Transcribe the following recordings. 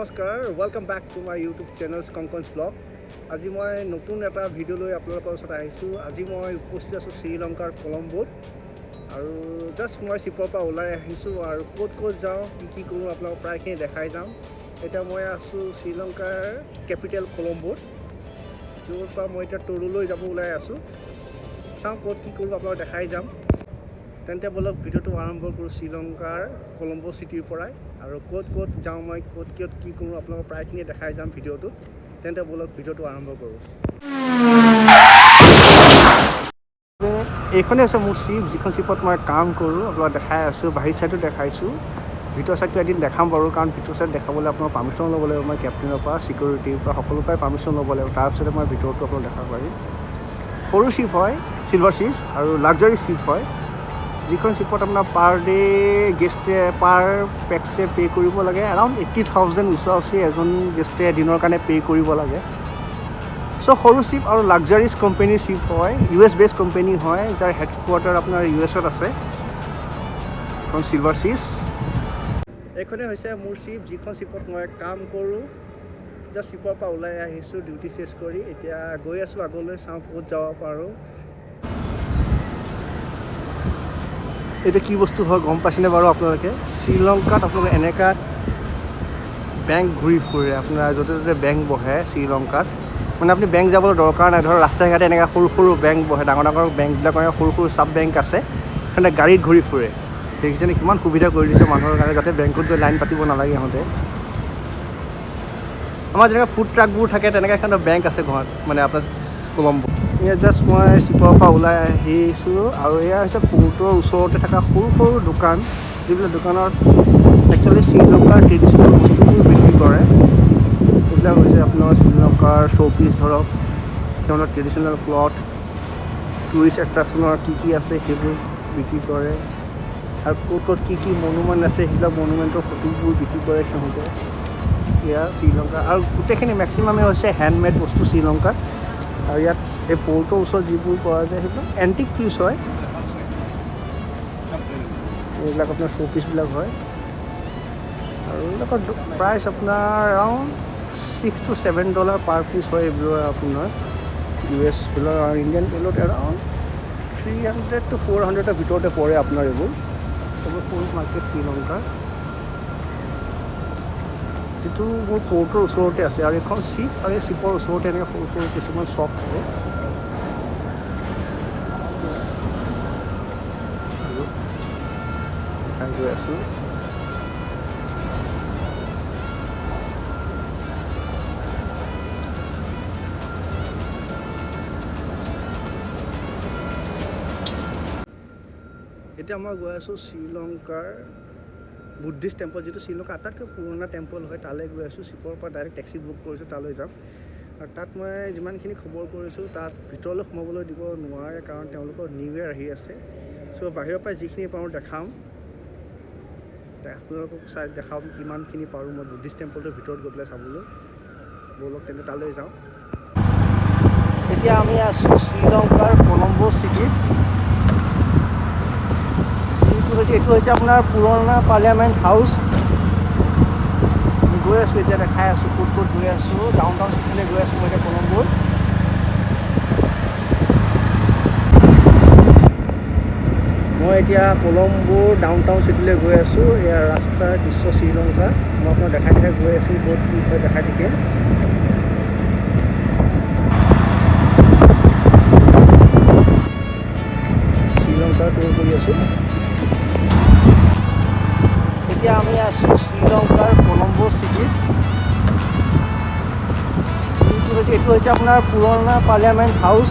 নমস্কাৰ, welcome back to my YouTube channel কংকনছ vlog. আজি মই নতুন এটা ভিডিঅ' লৈ আপোনালোকৰ ওচৰত আহিছোঁ। আজি মই উপস্থিত আছোঁ শ্ৰীলংকাৰ কলম্বোত আৰু জাষ্ট মই শ্বিপৰ পৰা ওলাই আহিছোঁ আৰু ক'ত যাওঁ কি কৰোঁ আপোনালোকক প্ৰায়খিনি দেখাই যাম। এতিয়া মই আছোঁ শ্ৰীলংকাৰ কেপিটেল কলম্বোত, য'ৰ পৰা মই এতিয়া তৰুলৈ যাব ওলাই আছোঁ। চাওঁ ক'ত কি কৰোঁ আপোনালোকক দেখাই যাম। তেন্তে বলক ভিডিঅ'টো আৰম্ভ কৰোঁ শ্ৰীলংকাৰ কলম্বো চিটিৰ পৰাই আৰু ক'ত যাওঁ মই ক'ত কি কৰোঁ আপোনালোকক প্ৰায়খিনি দেখাই যাম ভিডিঅ'টোত। তেন্তে বলক ভিডিঅ'টো আৰম্ভ কৰোঁ। এইখনেই হৈছে মোৰ শ্বিপ, যিখন শ্বিপত মই কাম কৰোঁ। আপোনাক দেখাই আছোঁ, বাহিৰ ছাইডটো দেখাইছোঁ, ভিতৰৰ ছাইডটো এদিন দেখাম বাৰু, কাৰণ ভিতৰৰ ছাইড দেখাবলৈ আপোনাৰ পাৰ্মিশ্যন ল'ব লাগিব। মই কেপ্টেইনৰ পৰা, চিকিউৰিটিৰ পৰা, সকলোৰ পৰাই পাৰ্মিশ্যন ল'ব লাগিব, তাৰপিছতে মই ভিতৰটো আপোনাক দেখাব পাৰিম। সৰু শ্বিপ হয়, চিলভাৰ চিজ, আৰু লাক্সাৰী শ্বিপ হয়, যিখন শ্বিপত আপোনাৰ পাৰ ডে গেষ্টে পাৰ পেক্সে পে' কৰিব লাগে এৰাউণ্ড 80,000 ওচৰা-ওচৰি এজন গেষ্টে এদিনৰ কাৰণে পে' কৰিব লাগে। চ' সৰু শ্বিপ আৰু লাক্সাৰিজ কোম্পানীৰ শ্বিপ হয়, US বেছ কোম্পানী হয়, যাৰ হেডকোৱাৰ্টাৰ আপোনাৰ US-ত আছে। এখন চিলভাৰ চিজ, এইখনেই হৈছে মোৰ শ্বিপ, যিখন শ্বিপত মই কাম কৰোঁ। জাষ্ট শ্বিপৰ পৰা ওলাই আহিছোঁ ডিউটি চেছ কৰি, এতিয়া গৈ আছোঁ আগলৈ, চাওঁ ক'ত যাব পাৰোঁ। এইটো কি বস্তু হয় গম পাইছেনে বাৰু আপোনালোকে? শ্ৰীলংকাত আপোনালোকে এনেকুৱা বেংক ঘূৰি ফুৰে, আপোনাৰ য'তে ত'তে বেংক বহে শ্ৰীলংকাত। মানে আপুনি বেংক যাবলৈ দৰকাৰ নাই, ধৰক ৰাস্তাই ঘাটে এনেকৈ সৰু বেংক বহে, ডাঙৰ বেংকবিলাকৰ সৰু চাব বেংক আছে, সিহঁতে গাড়ীত ঘূৰি ফুৰে। দেখিছেনে কিমান সুবিধা কৰি দিছে মানুহৰ কাৰণে, যাতে বেংকত গৈ লাইন পাতিব নালাগে। সিহঁতে আমাৰ যেনেকৈ ফুড ট্ৰাকবোৰ থাকে তেনেকৈ সিহঁতৰ বেংক আছে ঘৰত, মানে আপোনাৰ কলম্বো। এয়া জাষ্ট মই শ্বিপৰ পৰা ওলাই আহিছোঁ আৰু এয়া হৈছে পৰ্টৰ ওচৰতে থকা সৰু দোকান, যিবিলাক দোকানত একচুৱেলি শ্ৰীলংকাৰ ট্ৰেডিশ্যনেল বস্তুবোৰ বিক্ৰী কৰে। এইবিলাক হৈছে আপোনাৰ শ্ৰীলংকাৰ শ্ব'পিচ, ধৰক তেওঁলোকৰ ট্ৰেডিশ্যনেল ক্লথ, টুৰিষ্ট এট্ৰেকশ্যনৰ কি আছে সেইবোৰ বিক্ৰী কৰে, আৰু ক'ত কি মনুমেণ্ট আছে সেইবিলাক মনুমেণ্টৰ ফটোবোৰ বিক্ৰী কৰে সিহঁতে। এয়া শ্ৰীলংকা, আৰু গোটেইখিনি মেক্সিমামে হৈছে হেণ্ডমেড বস্তু শ্ৰীলংকাত। আৰু ইয়াত এই পৰ্টৰ ওচৰত যিবোৰ পোৱা যায় সেইবিলাক এণ্টিক পিচ হয়, এইবিলাক আপোনাৰ শ্ব'পিচবিলাক হয়। আৰু এইবিলাকৰ প্ৰাইচ আপোনাৰ এৰাউণ্ড $6 to $7 পাৰ পিচ হয়। এইবোৰ আপোনাৰ US বিলাক আৰু ইণ্ডিয়ান পেলত এৰাউণ্ড 300 to 400 ভিতৰতে পৰে আপোনাৰ এইবোৰ সৰু মাৰ্কেট শ্ৰীলংকাৰ, যিটো মোৰ পৰ্টৰ ওচৰতে আছে। আৰু এখন শ্বিপ, আৰু এই শ্বিপৰ ওচৰতে এনেকৈ সৰু কিছুমান শ্বপ থাকে। গৈ আছোঁ এতিয়া মই গৈ আছোঁ শ্ৰীলংকাৰ বুদ্ধিষ্ট টেম্পল, যিটো শ্ৰীলংকাৰ আটাইতকৈ পুৰণা টেম্পল হয়, তালৈ গৈ আছোঁ। শ্বিপৰ পৰা ডাইৰেক্ট টেক্সি বুক কৰিছোঁ, তালৈ যাম। আৰু তাত মই যিমানখিনি খবৰ কৰিছোঁ, তাত ভিতৰলৈ সোমাবলৈ দিব নোৱাৰে, কাৰণ তেওঁলোকৰ নিউ ইয়েৰ আহি আছে। চ' বাহিৰৰ পৰা যিখিনি পাৰোঁ দেখাম, আপোনালোকক দেখাম কিমানখিনি পাৰোঁ মই বুদ্ধিষ্ট টেম্পলটোৰ ভিতৰত গৈ পেলাই চাবলৈ। ব'লক তেন্তে তালৈ যাওঁ। এতিয়া আমি আছোঁ শ্ৰীলংকাৰ কলম্বো চিটিত। এইটো হৈছে আপোনাৰ পুৰণা পাৰ্লিয়ামেণ্ট হাউচ। আমি গৈ আছোঁ, এতিয়া দেখাই আছোঁ ক'ত গৈ আছোঁ। ডাউন চিটিলৈ গৈ আছোঁ মই এতিয়া কলম্বোত। মই এতিয়া কলম্বোৰ ডাউন চিটিলৈ গৈ আছোঁ। এয়া ৰাস্তাৰ দৃশ্য শ্ৰীলংকা, মই আপোনাক দেখাই গৈ আছোঁ, ক'ত কি হয় দেখাই থাকিম। শ্ৰীলংকাৰ টুৰ কৰি আছোঁ। এতিয়া আমি আছোঁ শ্ৰীলংকাৰ কলম্বো চিটিত। এইটো হৈছে আপোনাৰ পুৰণা পাৰ্লিয়ামেণ্ট হাউচ।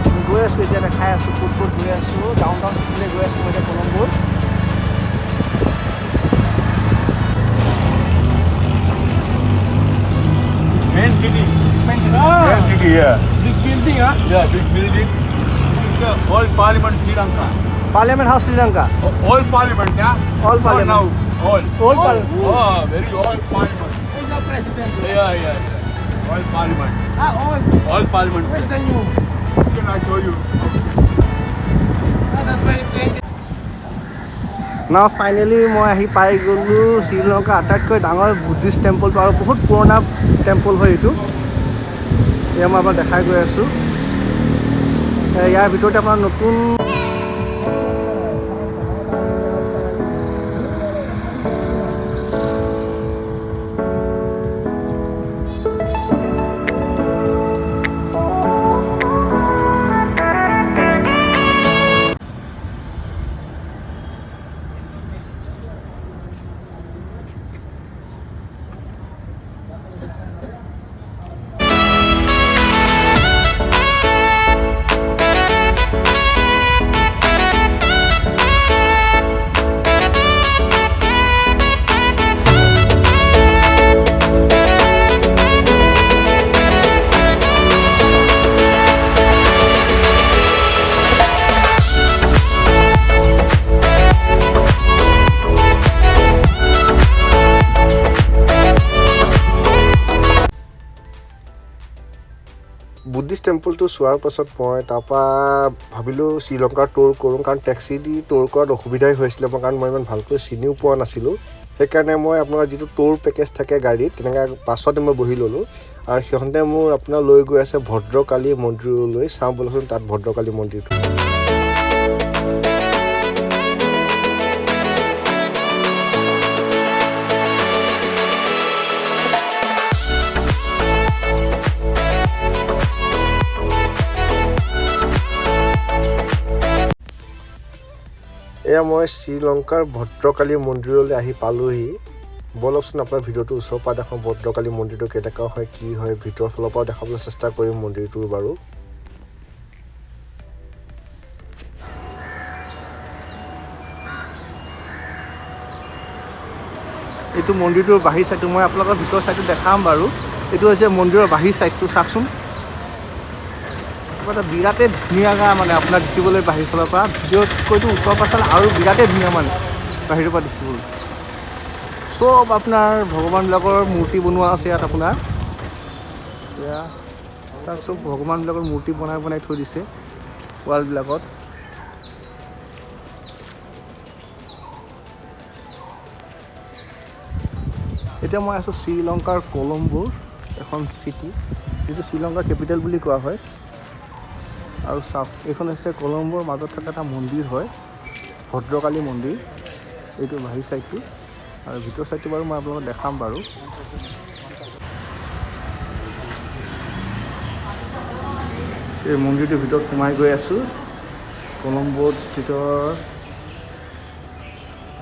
আমি গৈ আছোঁ, এতিয়া দেখাই আছোঁ ক'ত গৈ আছোঁ। ডাউন চিটিলৈ গৈ আছোঁ মই এতিয়া কলম্বোত। Main city. Main city, yeah. Big building, huh? Yeah, big building. This is old Parliament Sri Lanka. Parliament House, Sri Lanka. Old Parliament, yeah? All Parliament. Now, old. Parliament. Oh, very old Parliament. Who's the president? Yeah. Old Parliament. Old. Old Parliament. Where's the new? Can I show you? That's why you playing. নাও finally মই আহি পাই গ'লোঁ শ্ৰীলংকাৰ আটাইতকৈ ডাঙৰ Buddhist টেম্পলটো আৰু বহুত পুৰণা টেম্পল হয় এইটো। এয়া মই আপোনাক দেখাই গৈ আছোঁ। ইয়াৰ ভিতৰতে আপোনাৰ নতুন বুদ্ধিষ্ট টেম্পলটো চোৱাৰ পাছত মই তাৰপৰা ভাবিলোঁ শ্ৰীলংকাৰ টুৰ কৰোঁ, কাৰণ টেক্সি দি টুৰ কৰাত অসুবিধাই হৈছিলে মই, কাৰণ মই ইমান ভালকৈ চিনিও পোৱা নাছিলোঁ। সেইকাৰণে মই আপোনাৰ যিটো টুৰ পেকেজ থাকে গাড়ীত তেনেকৈ বাছতে মই বহি ল'লোঁ আৰু সিহঁতে মোৰ আপোনাৰ লৈ গৈ আছে ভদ্ৰকালী মন্দিৰলৈ। চাওঁ ব'লচোন তাত ভদ্ৰকালী মন্দিৰটো। এয়া মই শ্ৰীলংকাৰ ভদ্ৰকালী মন্দিৰলৈ আহি পালোহি। ব'লকচোন আপোনাৰ ভিডিঅ'টো ওচৰৰ পৰা দেখাওঁ, ভদ্ৰকালী মন্দিৰটো কেনেকুৱা হয় কি হয়, ভিতৰৰ ফালৰ পৰাও দেখাবলৈ চেষ্টা কৰিম মন্দিৰটোৰ বাৰু। এইটো মন্দিৰটোৰ বাহিৰ চাইডটো মই আপোনালোকৰ ভিতৰৰ চাইডটো দেখাম বাৰু। এইটো হৈছে মন্দিৰৰ বাহিৰ চাইডটো, চাওকচোন। এটা বিৰাটেই ধুনীয়াকৈ মানে আপোনাৰ দেখিবলৈ বাহিৰ ফালৰ পৰা, ভিডিঅ'তকৈতো ওচৰৰ পৰা চালে আৰু বিৰাটেই ধুনীয়া মানে বাহিৰৰ পৰা দেখিবলৈ। চব আপোনাৰ ভগৱানবিলাকৰ মূৰ্তি বনোৱা আছে ইয়াত আপোনাৰ। এয়া তাক চব ভগৱানবিলাকৰ মূৰ্তি বনাই বনাই থৈ দিছে ৱালবিলাকত। এতিয়া মই আছোঁ শ্ৰীলংকাৰ কলম্বোৰ এখন চিটি, যিটো শ্ৰীলংকাৰ কেপিটেল বুলি কোৱা হয়। আৰু চাওক, এইখন হৈছে কলম্বোৰ মাজত থকা এটা মন্দিৰ হয়, ভদ্ৰকালী মন্দিৰ। এইটো বাহিৰ চাইডটো আৰু ভিতৰ চাইডটো বাৰু মই আপোনালোকক দেখাম বাৰু। এই মন্দিৰটোৰ ভিতৰত সোমাই গৈ আছোঁ। কলম্বোত স্থিত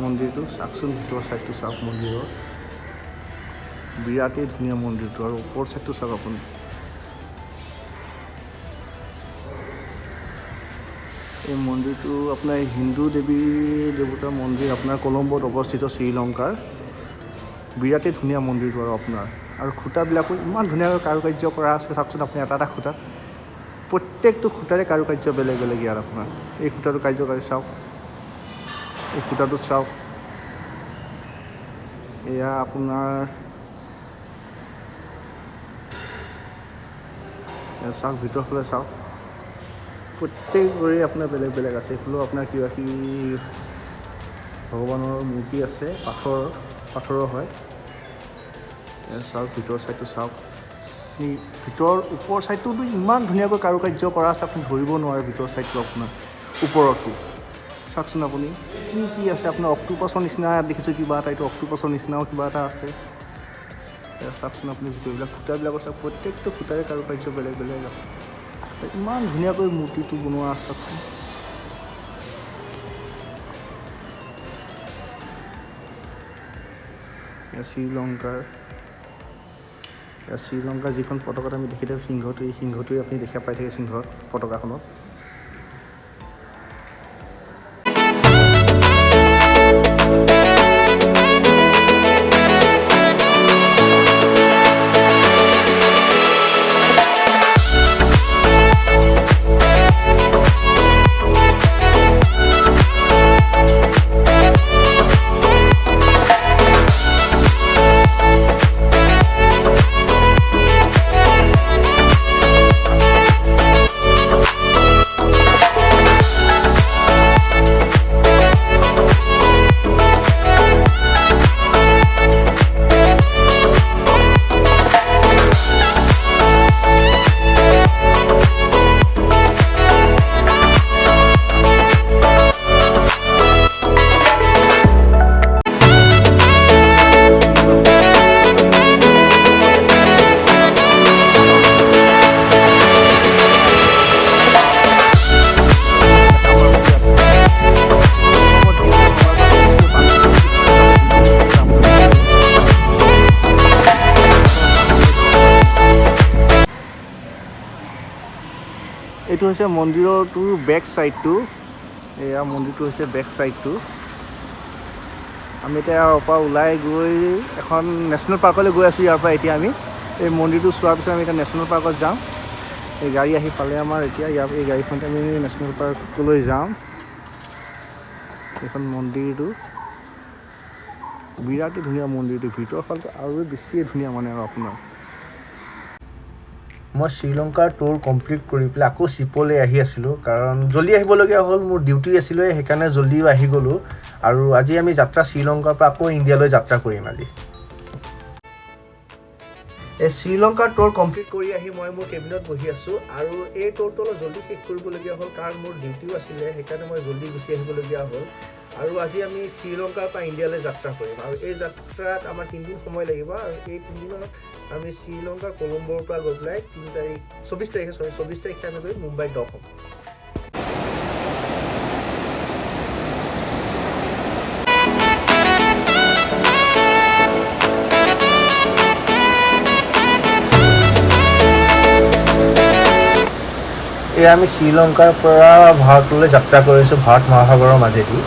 মন্দিৰটো চাওকচোন, ভিতৰ চাইডটো চাওক মন্দিৰৰ। বিৰাটেই ধুনীয়া মন্দিৰটো আৰু ওপৰ চাইডটো চাওক আপুনি। এই মন্দিৰটো আপোনাৰ হিন্দু দেৱী দেৱতাৰ মন্দিৰ আপোনাৰ কলম্বোত অৱস্থিত শ্ৰীলংকাৰ। বিৰাটেই ধুনীয়া মন্দিৰটো আৰু আপোনাৰ, আৰু খুঁটাবিলাকো ইমান ধুনীয়াকৈ কাৰুকাৰ্য কৰা আছে চাওকচোন আপুনি। এটা এটা খুঁটাত প্ৰত্যেকটো খুঁটাৰে কাৰুকাৰ্য বেলেগ বেলেগ ইয়াত আপোনাৰ। এই খুঁটাটো কাৰ্যকাৰী চাওক, এই খুঁটাটোত চাওক। এয়া আপোনাৰ চাওক, ভিতৰ ফালে চাওক, প্ৰত্যেকৰে আপোনাৰ বেলেগ বেলেগ আছে। এইফালেও আপোনাৰ কিবা কিবি ভগৱানৰ মূৰ্তি আছে, পাথৰৰ হয়। চাওক ভিতৰ চাইডটো চাওক, ভিতৰ ওপৰ চাইডটোতো ইমান ধুনীয়াকৈ কাৰুকাৰ্য কৰা আছে আপুনি ধৰিব নোৱাৰে। ভিতৰ চাইডটো আপোনাৰ ওপৰতো চাওকচোন আপুনি, কি কি আছে আপোনাৰ। অক্টোপাছৰ নিচিনা দেখিছোঁ কিবা এটা, এইটো অক্টোপাছৰ নিচিনাও কিবা এটা আছে। চাওকচোন আপুনি ভিতৰবিলাক, খুঁটাবিলাকৰ চাওক, প্ৰত্যেকটো খুঁটাৰে কাৰুকাৰ্য বেলেগ বেলেগ আছে। ইমান ধুনীয়াকৈ মূৰ্তিটো বনোৱা আছে চাওকচোন। শ্ৰীলংকাৰ যিখন পতাকাত আমি দেখি থাকোঁ সিংহটো, এই সিংহটোৱে আপুনি দেখা পাই থাকে সিংহৰ পতাকাখনত। এইটো হৈছে মন্দিৰটোৰ বেক চাইডটো এয়া মন্দিৰটো হৈছে বেক চাইডটো আমি এতিয়া ইয়াৰ পৰা ওলাই গৈ এখন নেশ্যনেল পাৰ্কলৈ গৈ আছোঁ ইয়াৰ পৰা এতিয়া আমি এই মন্দিৰটো চোৱাৰ পিছত আমি এতিয়া নেশ্যনেল পাৰ্কত যাম এই গাড়ী আহি পালে আমাৰ এতিয়া ইয়াৰ এই গাড়ীখনতে আমি নেশ্যনেল পাৰ্কলৈ যাম এইখন মন্দিৰটো বিৰাটেই ধুনীয়া মন্দিৰটো ভিতৰফালটো আৰু বেছিয়ে ধুনীয়া মানে আৰু আপোনাৰ মই শ্ৰীলংকাৰ টুৰ কমপ্লিট কৰি পেলাই আকৌ শ্বিপলৈ আহি আছিলোঁ কাৰণ জল্দি আহিবলগীয়া হ'ল মোৰ ডিউটি আছিলে সেইকাৰণে জল্দিও আহি গ'লোঁ আৰু আজি আমি যাত্ৰা শ্ৰীলংকাৰ পৰা আকৌ ইণ্ডিয়ালৈ যাত্ৰা কৰিম আজি এই শ্ৰীলংকাৰ টুৰ কমপ্লিট কৰি আহি মই মোৰ কেবিনত বহি আছোঁ আৰু এই টুৰটো অলপ জল্দি শেষ কৰিবলগীয়া হ'ল কাৰণ মোৰ ডিউটিও আছিলে সেইকাৰণে মই জল্দি গুচি আহিবলগীয়া হ'ল আৰু আজি আমি শ্ৰীলংকাৰ পৰা ইণ্ডিয়ালৈ যাত্ৰা কৰিম আৰু এই যাত্ৰাত আমাৰ 3 দিন সময় লাগিব আৰু এই 3 দিনত আমি শ্ৰীলংকাৰ কলম্বৰ পৰা গৈ পেলাই 24 তাৰিখে আমি গৈ মুম্বাইত ডক হ'ম এয়া আমি শ্ৰীলংকাৰ পৰা ভাৰতলৈ যাত্ৰা কৰিছোঁ ভাৰত মহাসাগৰৰ মাজেদি